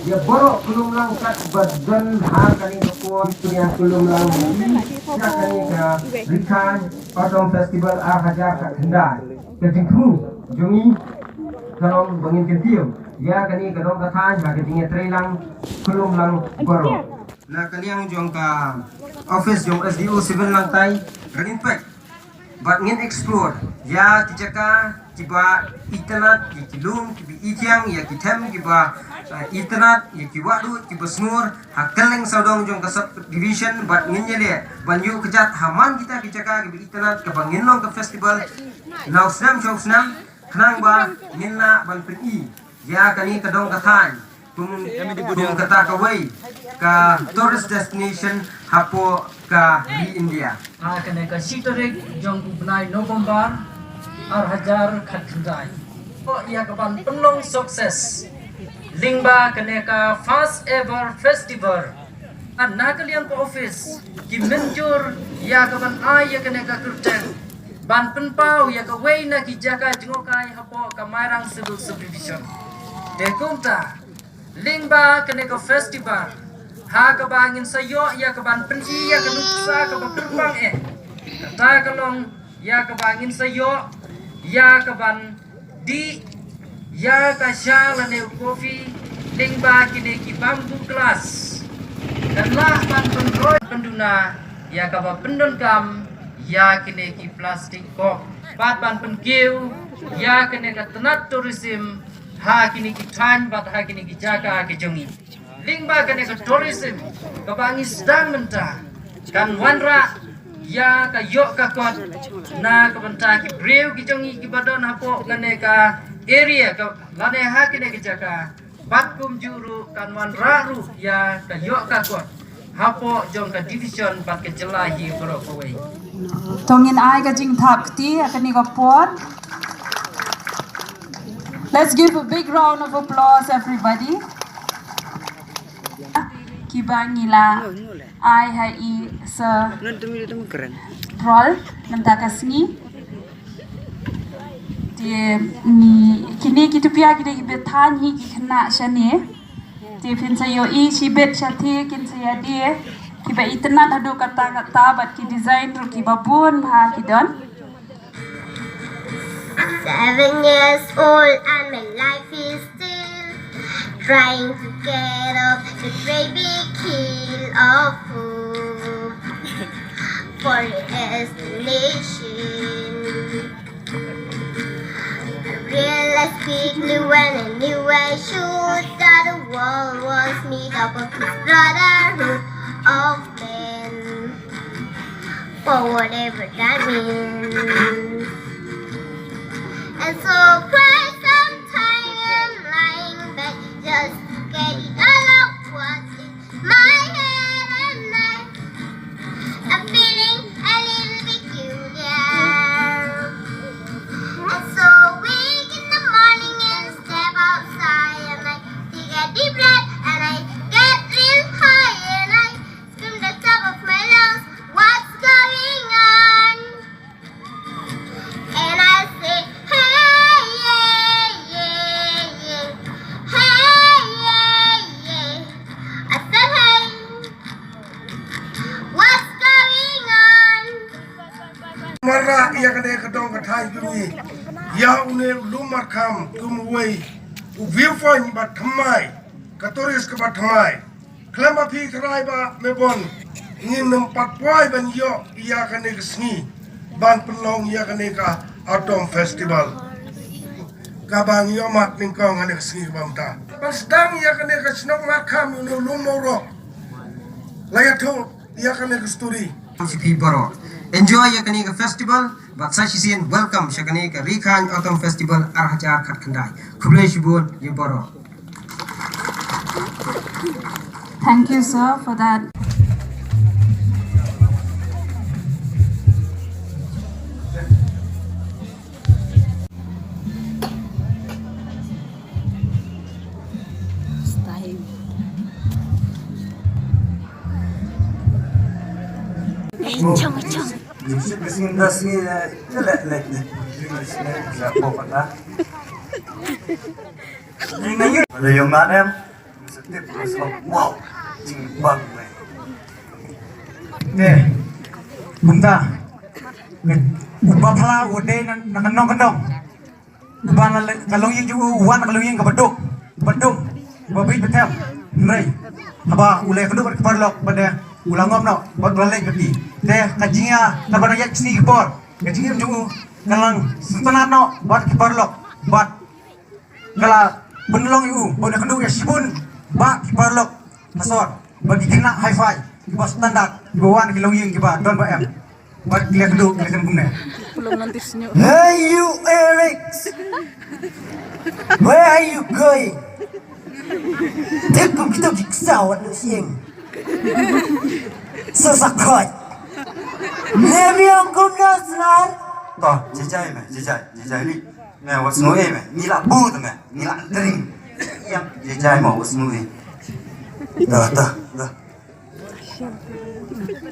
Ya borok belum langkat badan hargani kekuat yang belum langkat. Ya kani ke Rikan Autumn Festival Hajar kat Kendal. Kejengku jungi kalau bangin kentiu. Ya kani ke dong katan bagi tinggal terelang belum lang borok. Nah kalian jong ke office jong SDO civil lantai berimpact. But ngin explore ya kijaka kiba internet kilum kibi itiang ya kitem kiba internet ya kiwadu kiba smur hakeleng saudong jong kasap division but ngin nyele banyu kejat haman kita kijaka kibi internet ke bangin long ke festival lau snam show snam kenang ba nginna ban pi ya kani kedong katan kum kata kawai ka tourist destination hapo ka di India kene ka sitorik jong bunai November Hajar kat Kendal. Ya kapan penuh sukses. Lingba kene ka first ever festival. Anak kalian ke office ki menjur ya kapan ya kene ka kurten. Ban penpau ya ka wei na ki jaka jengokai hapo ka Mairang Civil Subdivision. Dekumta Lingba kene ka festival. Ha ka bangin sayo ya ka ban pensi ya ka nuksa ka berbang kata kalong ya ka bangin sayo ya ka ban di ya ka shalane kopi lingba kini ki bambu kelas dan lah ban pendroy penduna ya ka ba pendon kam ya kini ki plastik kop bat ban penkiu ya kini ka tenat tourism ha kini ki tan bat ha kini ki jaga ke jongi lingba kene ke tourism ke bangi sedang mentah kan wanra ya ka yok ka kot na ke bentah ki breu ki jongi ki badon hapo kene ka area ke lane ha kene ke jaka batkum juru kan wanra ru ya ka yok ka kot hapo jong ka division bat ke jelahi bro kowe tongin ai ka jing thap ti akani ka pon. Let's give a big round of applause everybody. Kibangila ai hai sa rol namta kasni dia ni kini kita pia kita betan hi kena shane dia pin sayo si bet shati kin saya dia kiba internet adu kata bat ki design ru ki babun ha kidon 7 years old and my life is still trying to get off the great big hill of hope for a destination. I realized quickly when I knew I should that the world was made up of this brotherhood of men, for whatever that means. And so quite some time I'm lying back just to get it all out what's in my head and I'm feeling a little peculiar. And so wake in the morning and step outside and I take a deep breath and I get real high and I scream the top of my lungs, what's going on? And I say, Mara ia kene kedong katai kuni ya une lumar kam kumwei u viewpoint ba thamai katoris ke ba thamai klama phi krai ba mebon ngin nam patwai ban yo ia kene kesni ban pelong ia kene ka Autumn Festival kabang yo mat ningkong ane kesni bamta pas dang ia kene ke snok makam unu lumoro layato ia kene ke story Sipi Baro. Enjoy ya kani ka festival, but sashisin welcome ya kani ka Rikan Autumn Festival Hajar kat Kendal. Kublai shibun ya Baro. Thank you sir for that. Yung madam, wow jing bang me ne bunda ubah pala udah nak nong kendong ubah kalau yang juga uan kalau yang kebeduk babi betul nai apa ulai kedua berkeparlok pada ulang ngom no buat balai pergi deh kajinya nak pada yak sini kepor kajinya juga kalang setelah no buat keparlok buat kalau benelong itu boleh kedua ya sibun bak keparlok masor bagi kena high five buat standar bawaan kilong yang kita don bayam buat gila kedua gila kumne hey you Eric where are you going Tekung kita giksawat lu siang sesakot Nebi ang kumnas nar Toh, jajai ni Nah, was ngoi me, nila bud me, nila drink Yang jajai mo, was ngoi Dah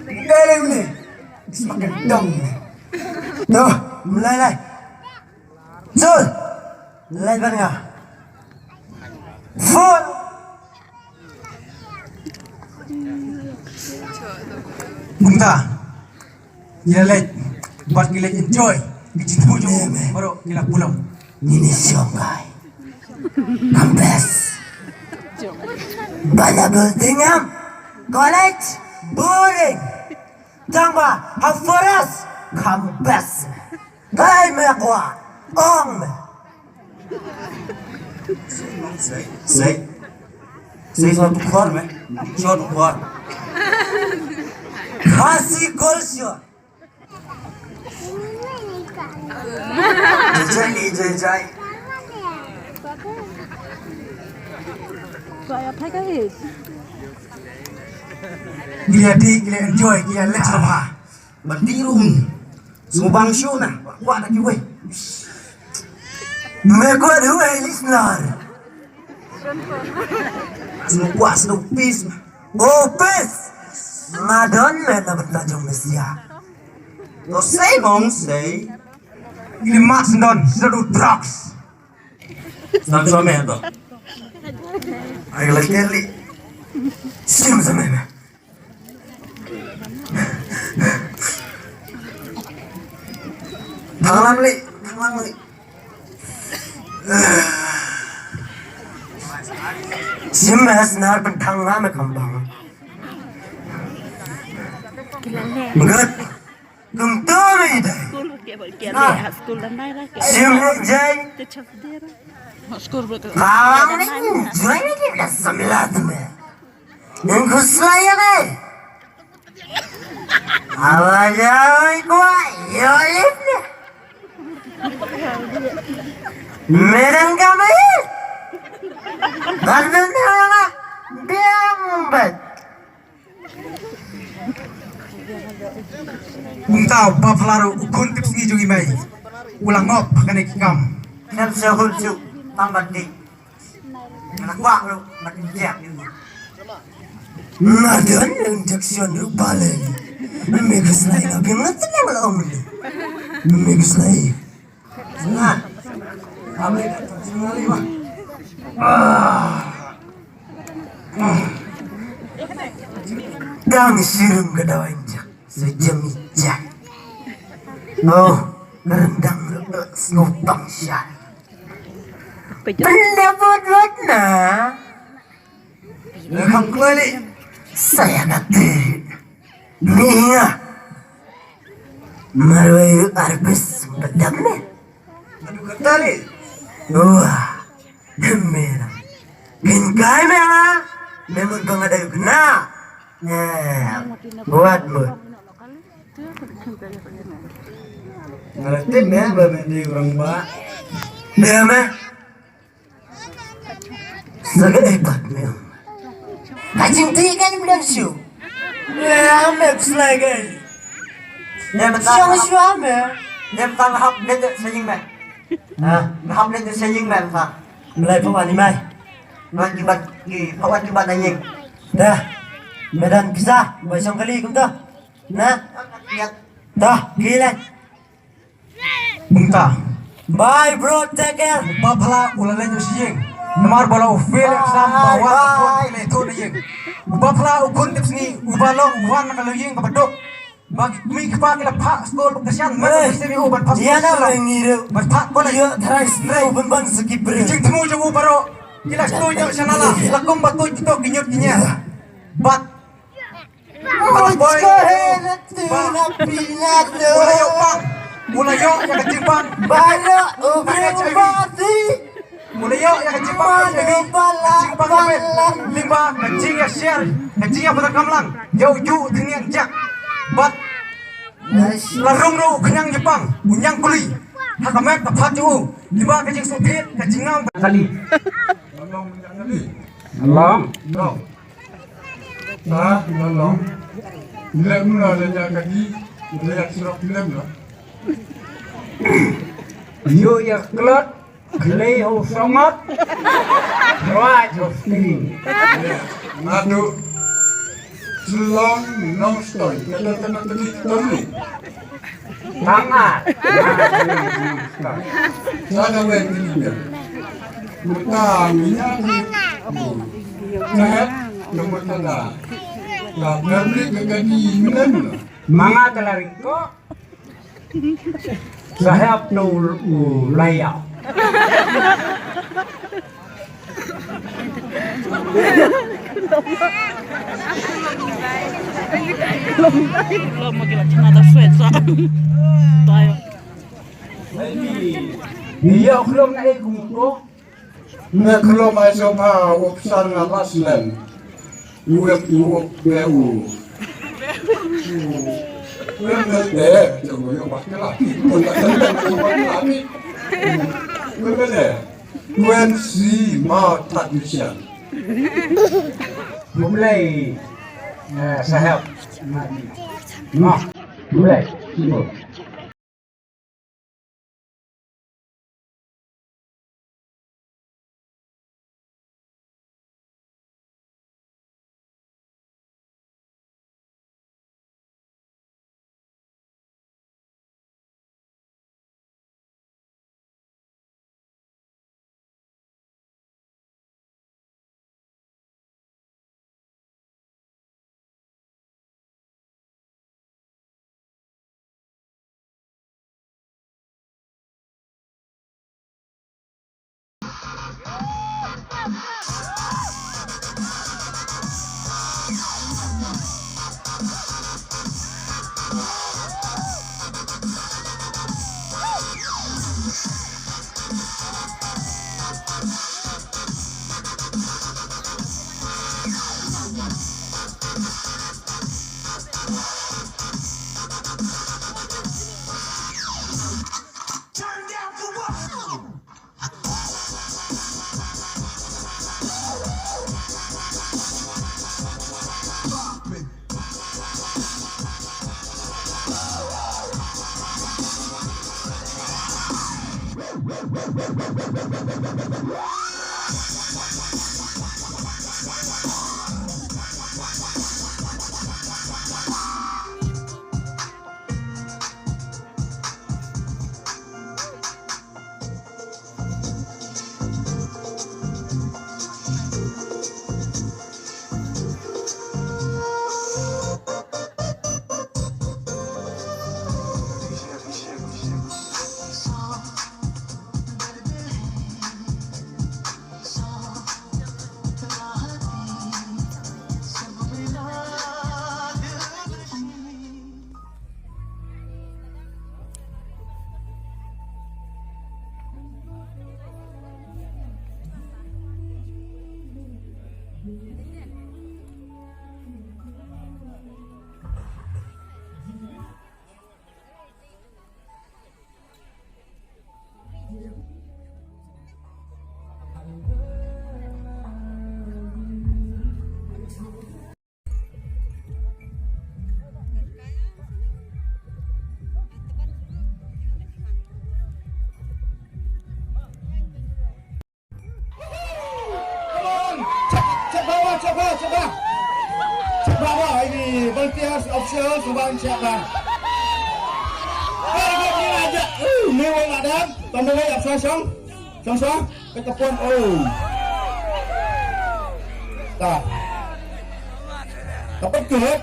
Dereng ni Semakin dong ni Tuh, mulai Zul Mulai barang Full Bunda gila late buat gila enjoy dicintu juga baru gila pulang Ini siongkai Kampes Banyak bertingam College Boring Tangba Haforas Kampes Gai mekwa Ong Say suatu kuar me suatu kuar Kasih gol shot Jajai gila enjoy gila let's apa Berdirung Subang show na Wak lagi weh Mekwa dua listener Semua snupis Opis Madon men na bertajong Mesia No say mong say gila mak sendon seru drugs Sang suami itu Ay lagi kali Sim sama me Tangan li Sim mas nar bentang nama kambang Mengat Gumtami dah Sim jai Kawang ni Jai ni kita sembilan me Yang kuslaya me Awal-awal kuat Yolip ni Merang kami Bandung na Biambat Bunda bapalaru ukun tips ni juga mai ulang ngop kena kikam Nam sahul su Pambat di Anak wak lu Makin siap ni Madon injection lu balik Memegas lain Tapi ngerti ni malah om ni Memegas lain Senang Kami kata senang lima Dang sirum ke dawa injak Sejam ijak Oh Ngerendang Ngupang syar Pendapat na Lekang kuali Saya ngerti Nia Marwayu arbis Bedam ni Aduh kata ni Wah Merah Gengkai merah Memang pengadayu kena Buatmu Ngerti meh Bapak orang bak Dia meh Sangat hebat meh Kacing tiga ni bilang syu Meh selagi Dia mentang Siang meh Dia mentang hap Dia tak sayang meh Hap dia tak sayang meh Mulai pemain ni meh Pawan kibat anjing Dah Medan kisah Basang kali kum tu Nah Dah Gila Bunda Bye bro Take care bapala ulang lanjut sih Namar bola ufel sam bawa pun kile itu nih. Ubah pula ukun tips ni ubah lo uban kalau yang kebedok. Bagi mi kepak kita pak skol kesian mana mesti mi uban pas. Dia nak mengiru. Berpak bola. Dia terus uban bang skipper. Jeng temu jemu baro. Kila tu jam sana lah. Lakum batu itu ginyut ginya. Bat. Boy. Mulai yuk pang. Mulai yuk yang kecimpang. Banyak ubati. Mulai yuk yang kecimpang. Kecimpang apa? Limba kecing ya share. Kecing ya berkam lang. Jauh jauh dengan jak. Bat. Larung ro kenyang Jepang. Bunyang kuli. Hakamek tak paju. Limba kecing sopit. Kecing ngam kali. Long. No. Nah, long. Lem na lenya kaki. Lenya sirap lem na. Yo ya klot, klei ho songot, raj ho sting. Aduh. Long non story. Kita kena tadi tadi. Sangat. Sana wek ini. Kita minyak. Nah, nomor tanda. Lah, beli kaki minum. Mga talariko, sahab no layaw. Iya, belum naik gungko. Nek kalau masuk pa opsan ngalaslen. Uep beu. Uep coba yang pakai lagi. Uep si mau tak bisa. Mulai sahab. Nah, mulai. Coba ini volunteers official sumbang siapa? Ini aja. Mewah madam, tanda lagi absen song, ke tepun. Tak. Dapat ke?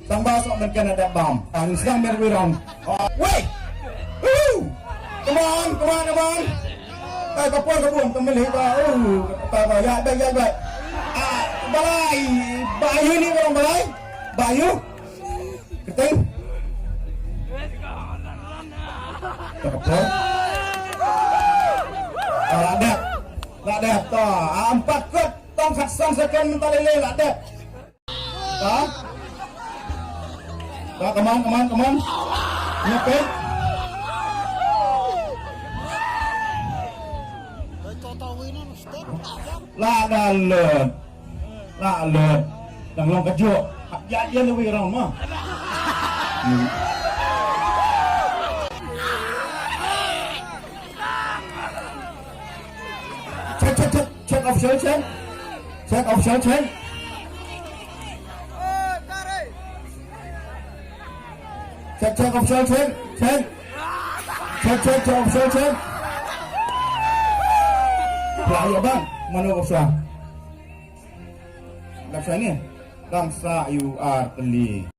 Tambah sok mereka ada bom. Ang sedang berwirang. Wait! Woo! Come on. Kapal kembali ta. Ya baik. Balai. Bayu ni orang balai. Bayu. Keting. Kapal. Lak dah ta. 4 kot tong saksan second mental lele lak dah. Ta. Ta come on. Nyepet. Lak dah. Đang long kejuk. Ya lebih orang mah. Check official check. Check official check. Check official check. Check official check. Pelaya bang, mana official? Laksa ni, Langsa UR Teli.